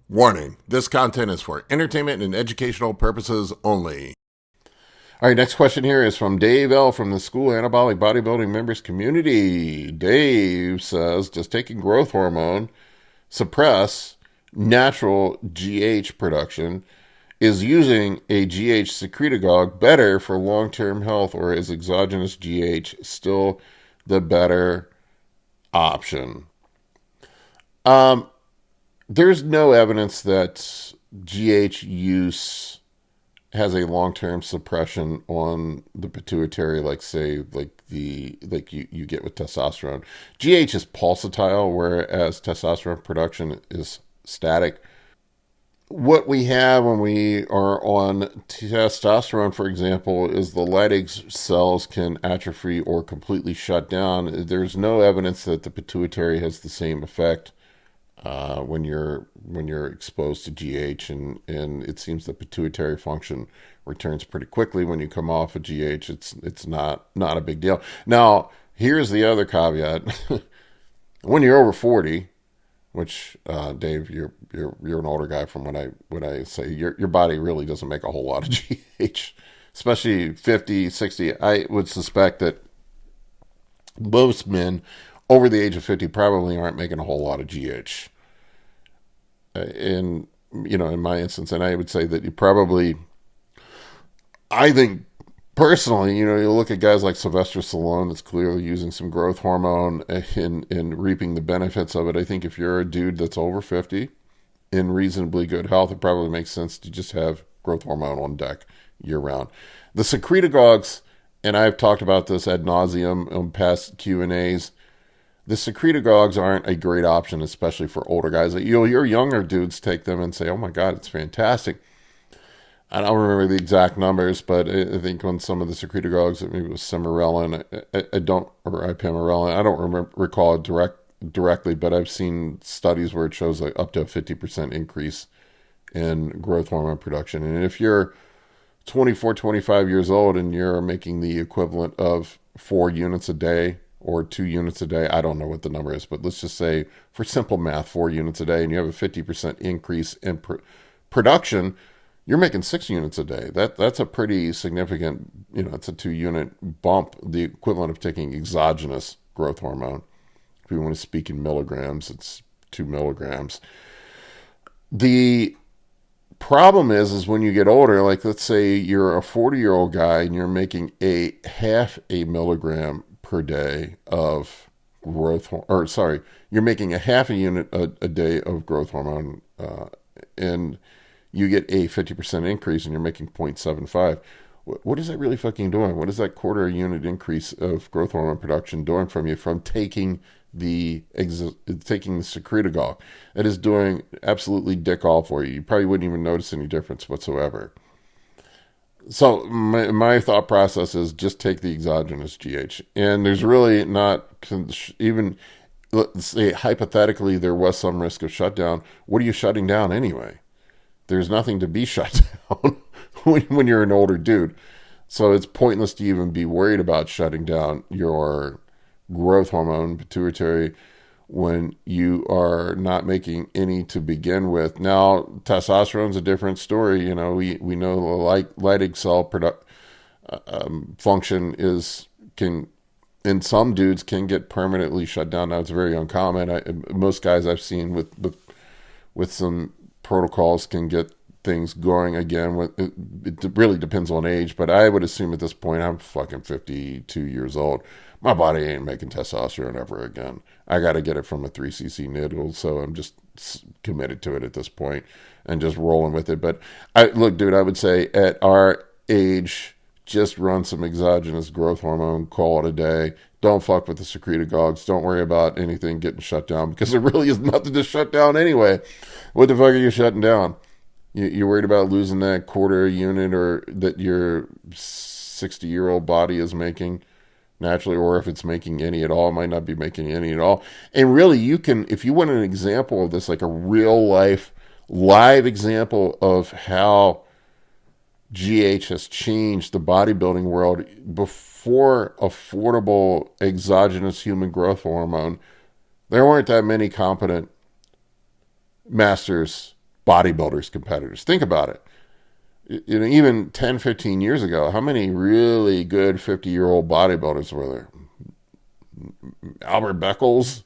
Warning, this content is for entertainment and educational purposes only. All right, next question here is from Dave L. from the School Anabolic Bodybuilding Members Community. Dave says, does taking growth hormone suppress natural GH production? Is using a GH secretagogue better for long-term health, or is exogenous GH still the better option? There's no evidence that GH use has a long-term suppression on the pituitary, like you get with testosterone. GH is pulsatile, whereas testosterone production is static. What we have when we are on testosterone, for example, is the Leydig cells can atrophy or completely shut down. There's no evidence that the pituitary has the same effect when you're exposed to GH, and it seems the pituitary function returns pretty quickly when you come off of GH. It's not a big deal. Now, here's the other caveat: when you're over 40, which Dave, you're an older guy from what I say, your body really doesn't make a whole lot of GH, especially 50, 60. I would suspect that most men over the age of 50 probably aren't making a whole lot of GH. In my instance, and I would say that I think personally, you look at guys like Sylvester Stallone that's clearly using some growth hormone and reaping the benefits of it. I think if you're a dude that's over 50 in reasonably good health, it probably makes sense to just have growth hormone on deck year round. The secretagogues, and I've talked about this ad nauseum on past Q&As, the secretagogues aren't a great option, especially for older guys. You'll hear younger dudes take them and say, oh my God, it's fantastic. I don't remember the exact numbers, but I think on some of the secretagogues, maybe it was Cimarelin, or Ipamorelin, I don't recall it directly, but I've seen studies where it shows like up to a 50% increase in growth hormone production. And if you're 24, 25 years old and you're making the equivalent of 4 units a day, or 2 units a day, I don't know what the number is, but let's just say for simple math, 4 units a day, and you have a 50% increase in production, you're making 6 units a day. That's a pretty significant, it's a 2-unit bump, the equivalent of taking exogenous growth hormone. If we want to speak in milligrams, it's 2 milligrams. The problem is when you get older, like let's say you're a 40-year-old guy and you're making a half a milligram per day of growth, you're making a half a unit a day of growth hormone, and you get a 50% increase and you're making 0.75. What is that really fucking doing? What is that quarter unit increase of growth hormone production doing from you from taking the secretagogue? That is doing absolutely dick all for you. You probably wouldn't even notice any difference whatsoever. So my thought process is just take the exogenous GH. And there's really not even, let's say hypothetically there was some risk of shutdown. What are you shutting down anyway? There's nothing to be shut down when you're an older dude. So it's pointless to even be worried about shutting down your growth hormone, pituitary, when you are not making any to begin with. Now, testosterone's a different story. We know the Leydig cell function can, in some dudes, can get permanently shut down. Now, it's very uncommon. Most guys I've seen with some protocols can get things going again. It really depends on age, but I would assume at this point I'm fucking 52 years old. My body ain't making testosterone ever again. I got to get it from a 3cc needle, so I'm just committed to it at this point and just rolling with it. But look, dude, I would say at our age, just run some exogenous growth hormone, call it a day. Don't fuck with the secretagogues. Don't worry about anything getting shut down, because there really is nothing to shut down anyway. What the fuck are you shutting down? You're worried about losing that quarter unit or that your 60-year-old body is making naturally, or if it's making any at all. It might not be making any at all. And really, you can, if you want an example of this, like a real life live example of how GH has changed the bodybuilding world. Before affordable exogenous human growth hormone, there weren't that many competent masters bodybuilders, competitors. Think about it. You know, even 10, 15 years ago, how many really good 50-year-old bodybuilders were there? Albert Beckles,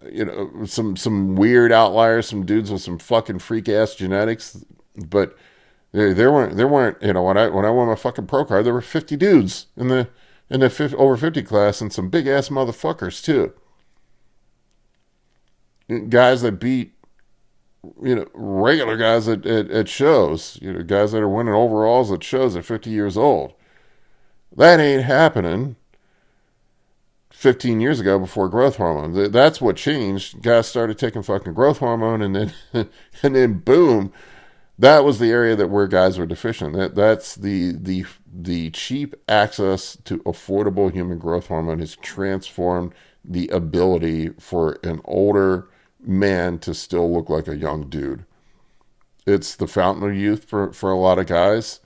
you know, some weird outliers, some dudes with some fucking freak ass genetics, but there weren't. You know, when I won my fucking pro card, there were 50 dudes in the over 50 class, and some big ass motherfuckers too. Guys that beat, you know, regular guys at shows, you know, guys that are winning overalls at shows at 50 years old. That ain't happening 15 years ago before growth hormone. That's what changed. Guys started taking fucking growth hormone, and then and then boom, that was the area where guys were deficient. That's the cheap access to affordable human growth hormone has transformed the ability for an older man to still look like a young dude. It's the fountain of youth for a lot of guys.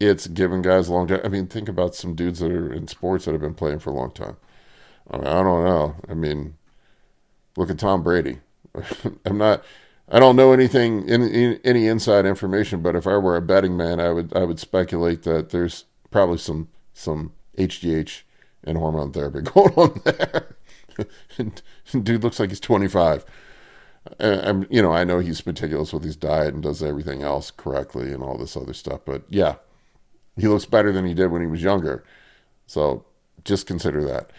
It's given guys longevity. I mean, think about some dudes that are in sports that have been playing for a long time. I mean, I don't know. I mean, look at Tom Brady. I don't know anything, any inside information, but if I were a betting man, I would speculate that there's probably some HGH and hormone therapy going on there. And dude looks like he's 25. You know, I know he's meticulous with his diet and does everything else correctly and all this other stuff, but yeah, he looks better than he did when he was younger. So just consider that.